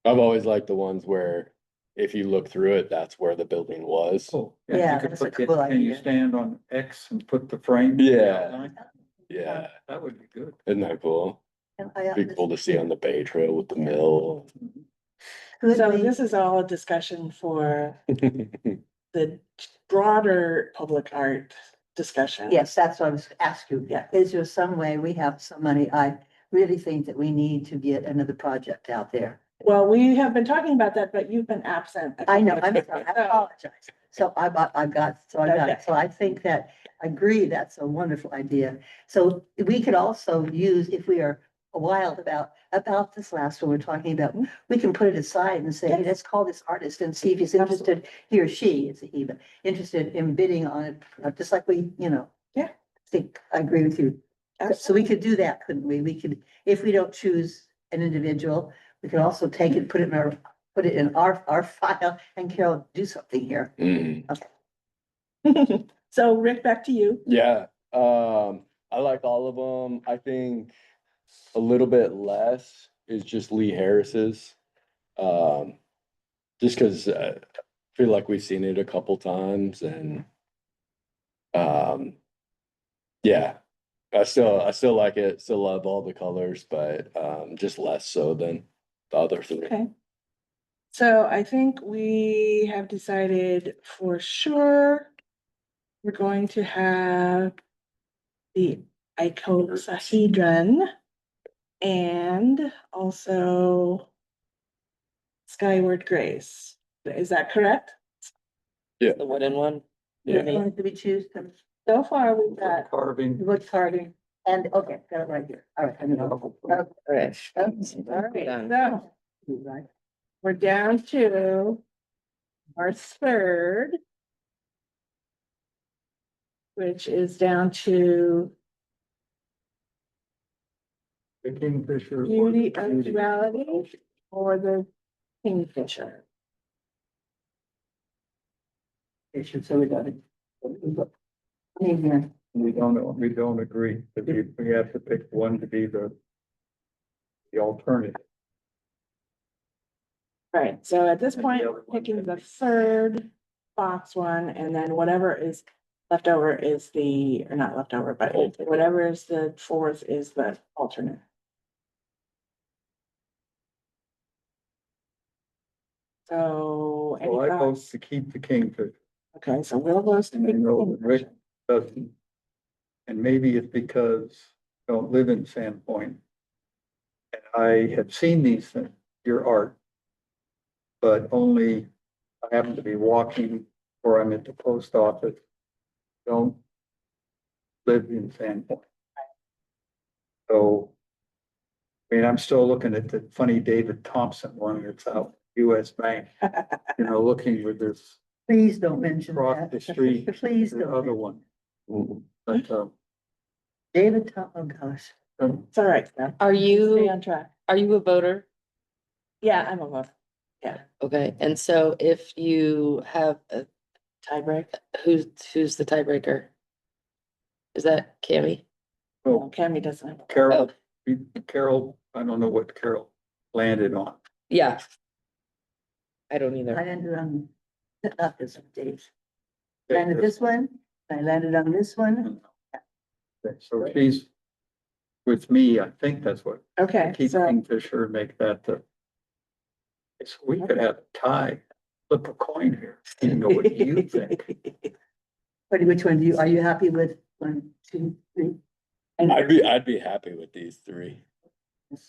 I've always liked the ones where if you look through it, that's where the building was. Oh, Yeah, you could that's a put the- cool Can you idea. stand on X and put the frame? Yeah. Yeah, That would be good. isn't that cool? And I, Be cool to see on the Bay Trail with the mill. Could So we, this is all a discussion for the broader public art discussion. yes, that's what I was asking you. Yeah. Is there some way we have some money? I really think that we need to get another project out there. Well, we have been talking about that, but you've been absent. a I know, couple I'm of sorry, times, I so- apologize. So I got Okay. it. So I think that, I agree, that's a wonderful idea. So we could also use, if we are wild about this last one we're talking about, we can put it aside and say, hey, Yes. let's call this artist and see if he's interested, he or she, it's a he, but interested in bidding on it, just like we, Yeah. I agree with you. So we could do that, couldn't we? We could, if we don't choose an individual, we could also take it, put it in our file, and Carol, do something here. Mm, So Rick, back to you. yeah, I like all of them. I think a little bit less is just Lee Harris's. Just cause I feel like we've seen it a couple times and yeah, I still like it, still love all the colors, but just less so than the other three. Okay. So I think we have decided for sure we're going to have the icosahedron and also Skyward Grace. Is that correct? Yeah. The wooden one. Yeah. Which ones do we choose? So far, we've got, Carving. Wood carving, and, okay, got it right here. All right, I know. Okay. all right, Done. so Right. we're down to our third, which is down to The Kingfisher. beauty of duality or the kingfisher. So we got it. Maybe, We don't agree, but we have to pick one to be the alternative. Right, so at this And the point, other one picking can the be- third box one, and then whatever is left over is the, or not left over, but Alternate. whatever is the fourth is the alternate. So, any So I vote thoughts? to keep the Kingfisher. Okay, so Will goes to And I pick the know Rick kingfisher. doesn't. And maybe it's because I don't live in Sandpoint. And I have seen these things, your art. But only I happen to be walking or I'm at the post office. Don't live in Sandpoint. So, I mean, I'm still looking at the funny David Thompson one that's out US Bank, looking with this please don't mention across the that. street, Please the don't. other one. Mm, But, David, oh gosh. It's all right, Steph. Are Stay you, on track. are you a voter? Yeah, I'm a vote. Okay, and so if you have a, Tiebreak. who's the tiebreaker? Is that Cammy? No, Cammy doesn't. Carol, I don't know what Carol landed on. Yeah. I don't I either. landed on, not this one, Dave. Landed this one, I landed on this one. So she's with me, I think that's what, Okay, keep so, Kingfisher, make that the. So we could have a tie, flip a coin here, you know, what do you think? Which one are you happy with? 1, 2, 3? I'd be happy with these three.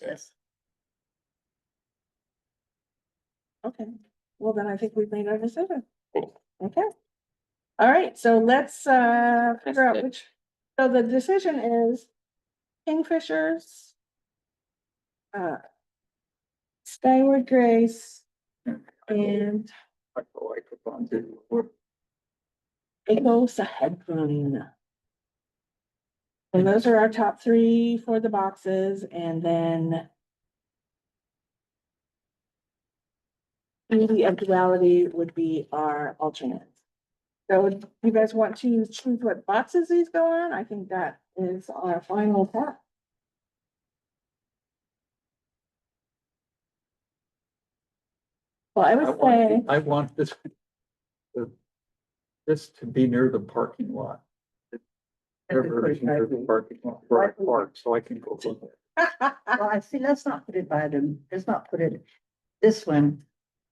Yes. okay, well, then I think we've made our decision. Cool. Okay. All right, so let's figure out Fantastic. which, so the decision is Kingfishers. Skyward Grace and I go, I could on to work. icosahedron. And those are our top three for the boxes, and then beauty of duality would be our alternate. So if you guys want to choose what boxes these go on? I think that is our final path. Well, I would say, I want this. This to be near the parking lot. Wherever is near the parking lot, where I park, so I can go. Well, I see, let's not put it by them, let's not put it This one,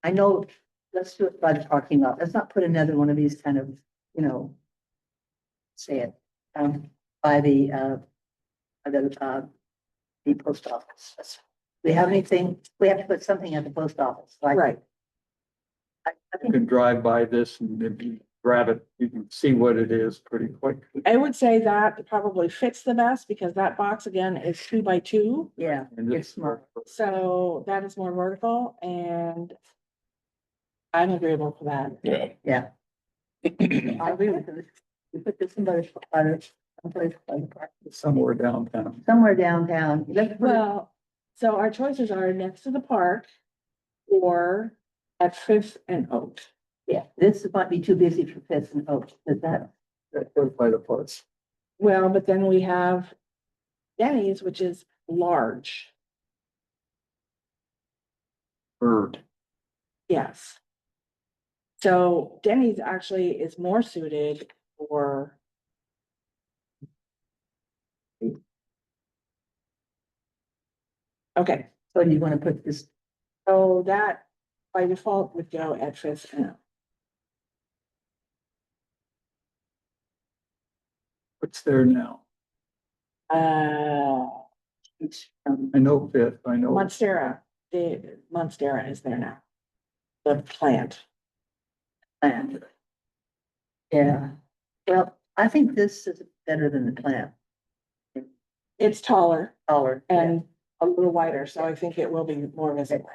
I know, let's do it by the parking lot. Let's not put another one of these kind of, you know, say it, by the post office. We have anything, we have to put something at the post office, like. Right. I You think can drive by this and if you grab it, you can see what it is pretty quick. I would say that probably fits the best because that box again is 2x2. yeah, And this- it's smart. So that is more vertical and I'm agreeable for that. Yeah. Yeah. I agree with this. We put this in someplace by the park, Somewhere downtown. somewhere downtown. Let's put it, Well, so our choices are next to the park or at Fifth and Oak. yeah, this might be too busy for Fifth and Oak, is that? That goes by the parts. Well, but then we have Denny's, which is large. Bird. Yes. So Denny's actually is more suited for. Okay, So do you want to put this, so that by default would go at Fifth and Oak. What's there now? It's, I know Fifth, I know. Monstera, the Monstera is there now. The plant. plant? Yeah, well, I think this is better than the plant. It's taller Taller. and a little wider, so I think it will be more visible.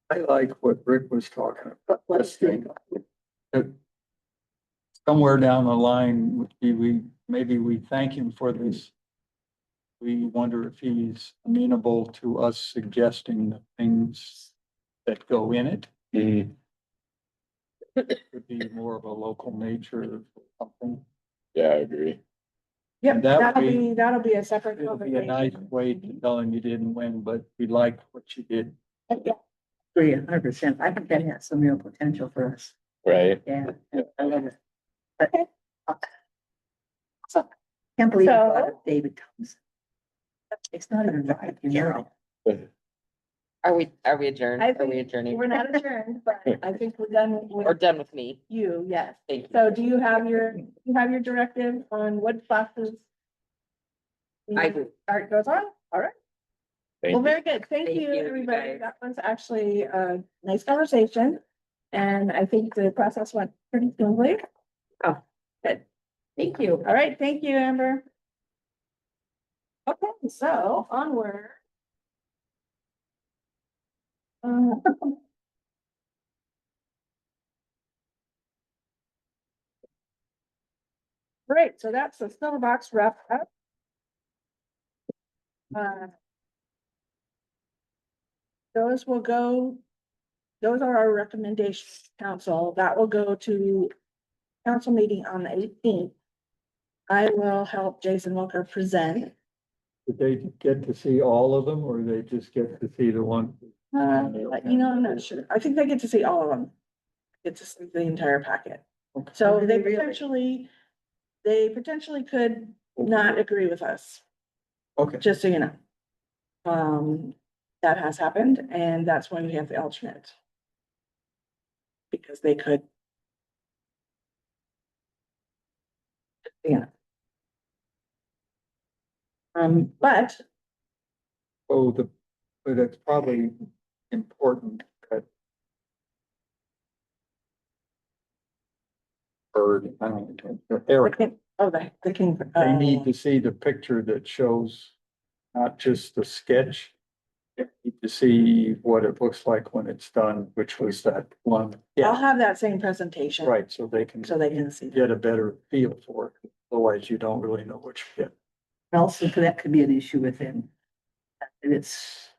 I like what Rick was talking about. But let's think, That somewhere down the line, maybe we thank him for this. We wonder if he's amenable to us suggesting the things that go in it. Mhm. Could be more of a local nature or something. Yeah, I agree. Yep, And that that'll way- be a separate. It'll be a nice way to tell him you didn't win, but we like what you did. agree 100%. I think that has some real potential for us. Right? Yeah, I love it. But can't believe So- I brought up David Thompson. It's not even right, you know. Are we adjourned? I Are we think adjourning? we're not adjourned, but I think we're done Or with done with me? you, yes. Thank you. So do you have your directive on what boxes? I do. Art goes on, all right. Thank Well, you. very good. Thank Thank you, you, everybody. guys. That was actually a nice conversation. And I think the process went pretty smoothly. Oh, good. Thank you. All right, thank you, Amber. Okay, so onward. Uh, Great, so that's the silver box wrapped up. Those will go, those are our recommendations, council. That will go to council meeting on the 18th. I will help Jason Walker present. Did they get to see all of them or they just get to see the one? I'm not sure. I think they get to see all of them. Get to see the entire packet. So Really, really? they potentially could not agree with us, Okay, just so you know. That has happened and that's why we have the alternate. Because they could. Yeah. But but it's probably important that bird, I don't know, Eric, the king. they need to see the picture that shows not just the sketch. They need to see what it looks like when it's done, which was that one. I'll Yeah, have that same presentation. right, so they can See. get a better feel for it. Otherwise, you don't really know what you get. Also, that could be an issue with him. And it's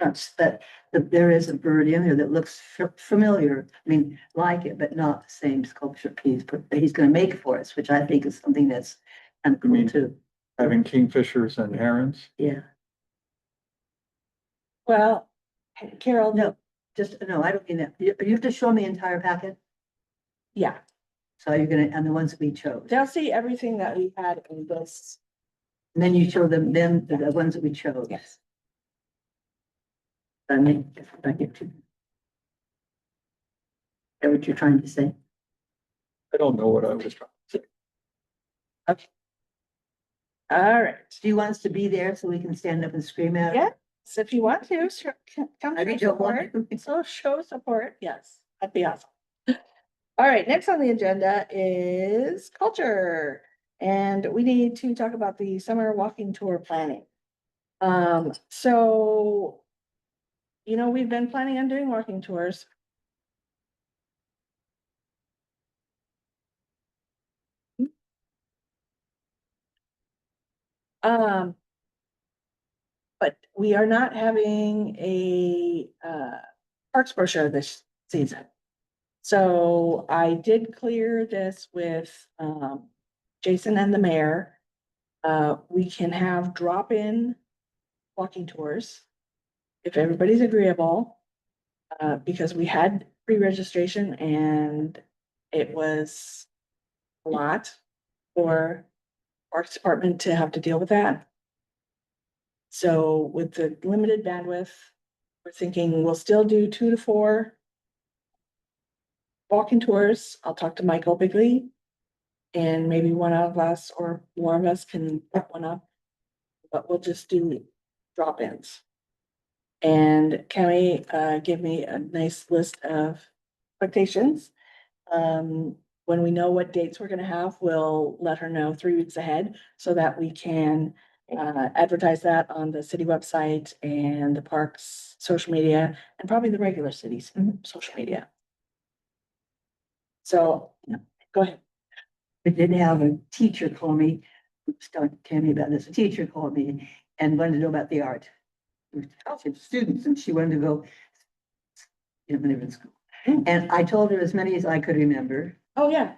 not that there is a bird in there that looks familiar. I mean, like it, but not the same sculpture piece, but he's gonna make for us, which I think is something that's kind of cool mean- too. Having kingfishers and herons. Yeah, Well, Carol, no, no, I don't mean that. You have to show them the entire packet. yeah, So you're gonna, and the ones that we chose. they'll see everything that we had in this. And then you show them the ones that we chose. Yes. I mean, if I get to. Is that what you're trying to say? I don't know what I was trying to say. All right. Do you want us to be there so we can stand up and scream out? Yeah, so if you want to, come I to don't want support, to. so show support, yes, that'd be awesome. All right, next on the agenda is culture. And we need to talk about the summer walking tour planning. So, you know, we've been planning on doing walking tours. But we are not having a parks brochure this season. So I did clear this with Jason and the mayor. We can have drop-in walking tours if everybody's agreeable. Because we had pre-registration and it was a lot for Parks Department to have to deal with that. So with the limited bandwidth, we're thinking we'll still do 2 to 4 walking tours. I'll talk to Michael Bigley. And maybe one of us or more of us can put one up. But we'll just do drop-ins. And Kemi gave me a nice list of expectations. When we know what dates we're gonna have, we'll let her know 3 weeks ahead so that we can advertise that on the city website and the parks, social media, and probably the regular cities, social media. So, go ahead. I did have a teacher call me, start telling me about this, a teacher called me and wanted to know about the art. She had students and she wanted to go. You know, when they were in school. And I told her as many as I could remember. Oh, yeah.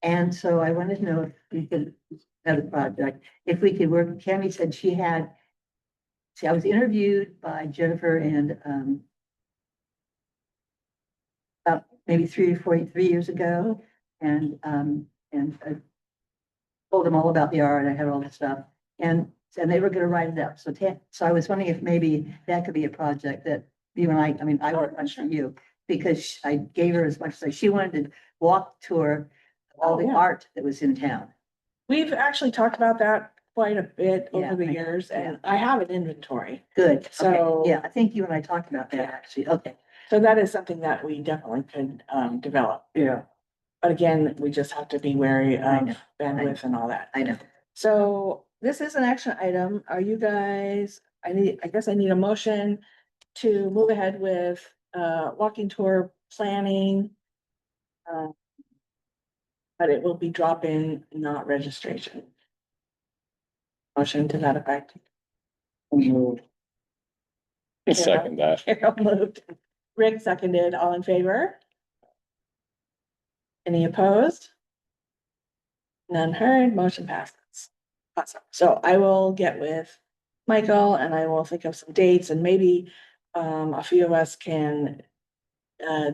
And so I wanted to know if we could, another project, if we could work, Tammy said she had. See, I was interviewed by Jennifer and about maybe 3 years ago. And I told them all about the art. I had all this stuff. And they were gonna write it up. So I was wondering if maybe that could be a project that you and I mean, I work much for you. Because I gave her as much as she wanted to walk tour all the Oh, yeah. art that was in town. We've actually talked about that quite a bit Yeah, over the I- years, and I have an inventory. Good. So- Okay. Yeah, I think you and I talked about that actually. Okay. So that is something that we definitely could develop. Yeah. But again, we just have to be wary I of know, bandwidth and all that. I know. So this is an action item. Are you guys, I guess I need a motion to move ahead with walking tour planning. But it will be drop-in, not registration. Motion to that effect. Second that. Carol moved. Rick seconded. All in favor? Any opposed? None heard. Motion passes. Awesome. So I will get with Michael and I will think of some dates and maybe a few of us can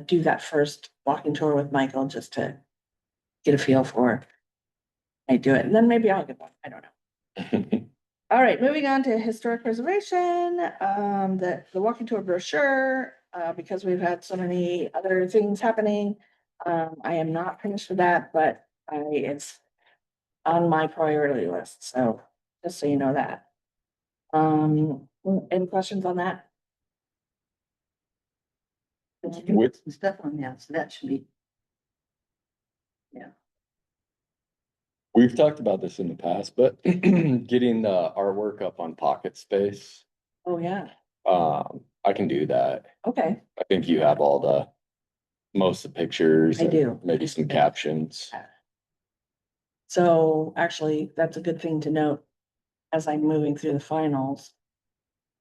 do that first walking tour with Michael just to get a feel for. I do it and then maybe I'll get one. I don't know. All right, moving on to historic preservation, the walking tour brochure, because we've had so many other things happening. I am not finished with that, but it's on my priority list, so just so you know that. Any questions on that? With- Some stuff on that, so that should be. We've talked about this in the past, but getting the artwork up on Pocket Space, Oh, yeah, I can do that. okay, I think you have all the, most of the pictures. I and do. Maybe some captions. so actually, that's a good thing to note as I'm moving through the finals.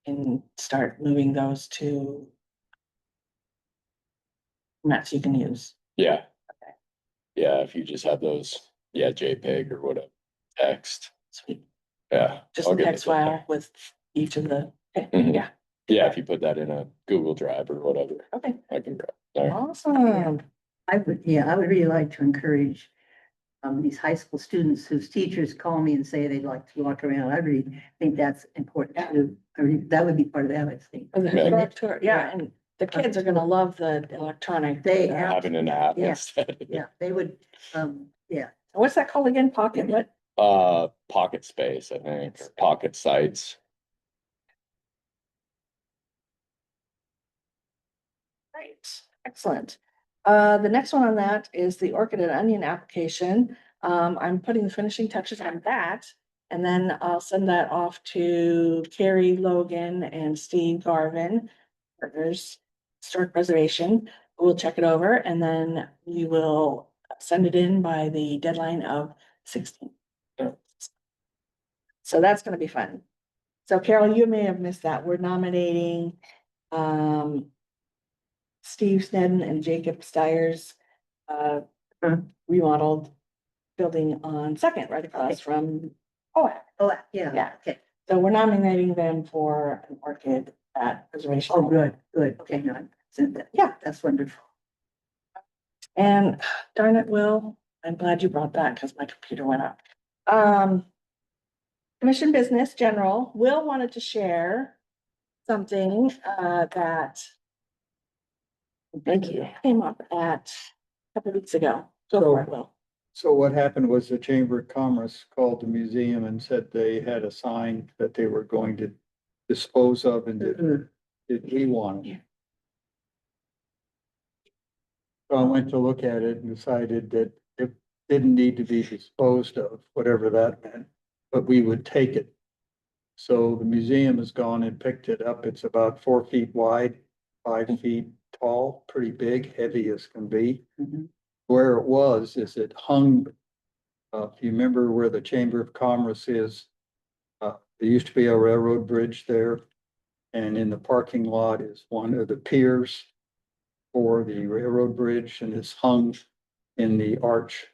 And start moving those to maps you can use. Yeah. Okay. Yeah, if you just have those, yeah, JPEG or whatever, text, Sweet, yeah. just I'll a get text it done. file with each of the, okay, Mhm. yeah, Yeah, if you put that in a Google Drive or whatever, okay, I can grab. There. awesome. I would really like to encourage these high school students whose teachers call me and say they'd like to walk around. I really think that's important too. I mean, that would be part of that, I think. For the Yeah. historic tour, yeah, and the kids are gonna love the electronic. They Having an app Yeah. instead. Yeah, they would, yeah. What's that called again? Pocket what? Pocket space, I think, or pocket sites. Right, excellent. The next one on that is the orchid and onion application. I'm putting the finishing touches on that. And then I'll send that off to Carrie Logan and Steve Garvin, partners, historic preservation. We'll check it over and then we will send it in by the deadline of 16. So that's gonna be fun. So Carol, you may have missed that. We're nominating, Steve Snedden and Jacob Steyer's remodeled building on Second, right across from, Oh, yeah, Yeah. okay. so we're nominating them for an orchid at Preservation. Oh, good, okay, no, Yeah. that's wonderful. And darn it, Will, I'm glad you brought that because my computer went up. Commission business general, Will wanted to share something that Thank you. came up at a couple weeks ago. Go for it, Will. So what happened was the Chamber of Commerce called the museum and said they had a sign that they were going to dispose of and did we want it? So I went to look at it and decided that it didn't need to be disposed of, whatever that meant, but we would take it. So the museum has gone and picked it up. It's about 4 feet wide, 5 feet tall, pretty big, heavy as can be. Mhm. Where it was is it hung, if you remember where the Chamber of Commerce is, there used to be a railroad bridge there. And in the parking lot is one of the piers for the railroad bridge and it's hung in the arch.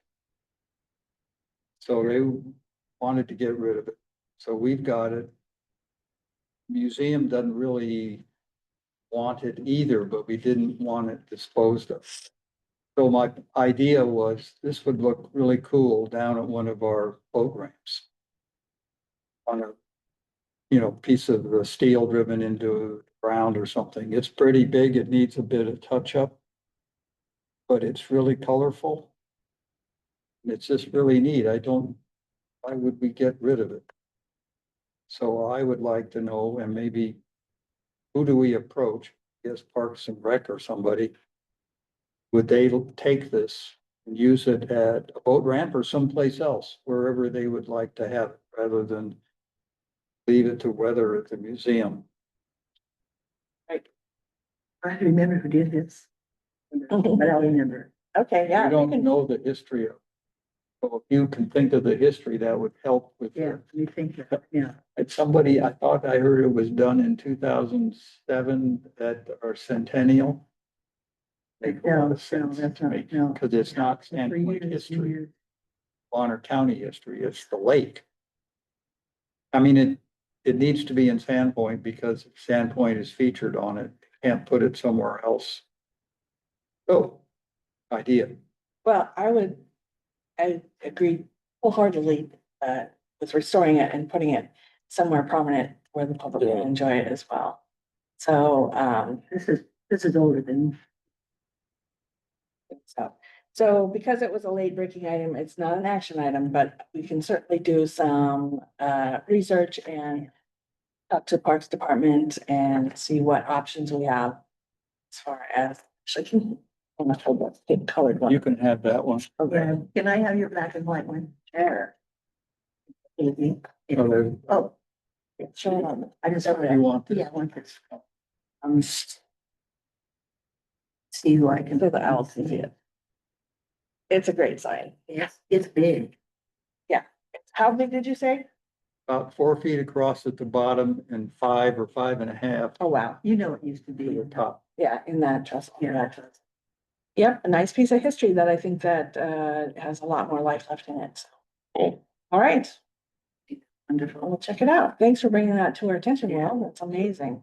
So they wanted to get rid of it. So we've got it. Museum doesn't really want it either, but we didn't want it disposed of. So my idea was this would look really cool down at one of our boat ramps. On a, piece of the steel driven into the ground or something. It's pretty big. It needs a bit of touch up. But it's really colorful. And it's just really neat. Why would we get rid of it? So I would like to know, and maybe who do we approach? Yes, Parks and Rec or somebody. Would they take this and use it at a boat ramp or someplace else, wherever they would like to have it, rather than leave it to weather at the museum? I remember who did this. But I'll remember. Okay, yeah. We we don't can- know the history of. So if you can think of the history, that would help with. Yeah, we think that, yeah. It's somebody, I thought I heard it was done in 2007 at our centennial. Make a lot of sense that's to not, me, no. because it's not For Sandpoint years, history, years. Bonner County history, it's the lake. I mean, it needs to be in Sandpoint because Sandpoint is featured on it, can't put it somewhere else. Oh, idea. Well, I agree wholeheartedly with restoring it and putting it somewhere prominent where the public can Yeah. enjoy it as well. So, This is older than, so because it was a late breaking item, it's not an action item, but we can certainly do some research and talk to Parks Department and see what options we have as far as, actually, I'm not told what's the colored one. You can have that one. yeah, can I have your black and white one? Sure. Oh, Show it on. I just, You want this? yeah, I want this. See who I can. So the owls can see it. It's a great sign. Yes, it's big. How big did you say? About 4 feet across at the bottom and 5 or 5.5 Oh, wow. You know, it used to to be. the top. Yeah, in that trust. Yeah. Yep, a nice piece of history that I think that has a lot more life left in it. Cool. All right, Wonderful. we'll check it out. Thanks for bringing that to our attention, Will. That's amazing.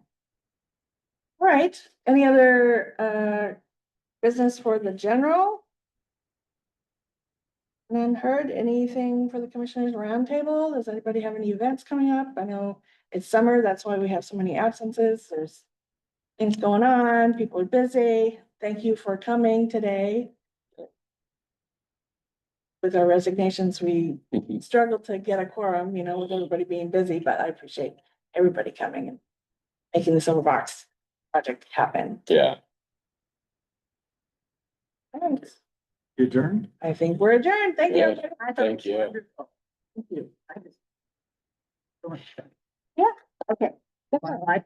All right, any other business for the general? None heard. Anything for the commissioners roundtable? Does anybody have any events coming up? I know it's summer, that's why we have so many absences. There's things going on, people are busy. Thank you for coming today. With our resignations, we struggled to get a quorum, you know, with everybody being busy, but I appreciate everybody coming and making the Silver Box project happen. Yeah. Thanks. You adjourned? I think we're adjourned. Thank you. Yeah. I thought it Thank was you. wonderful. Thank you. I just. Okay. My fault.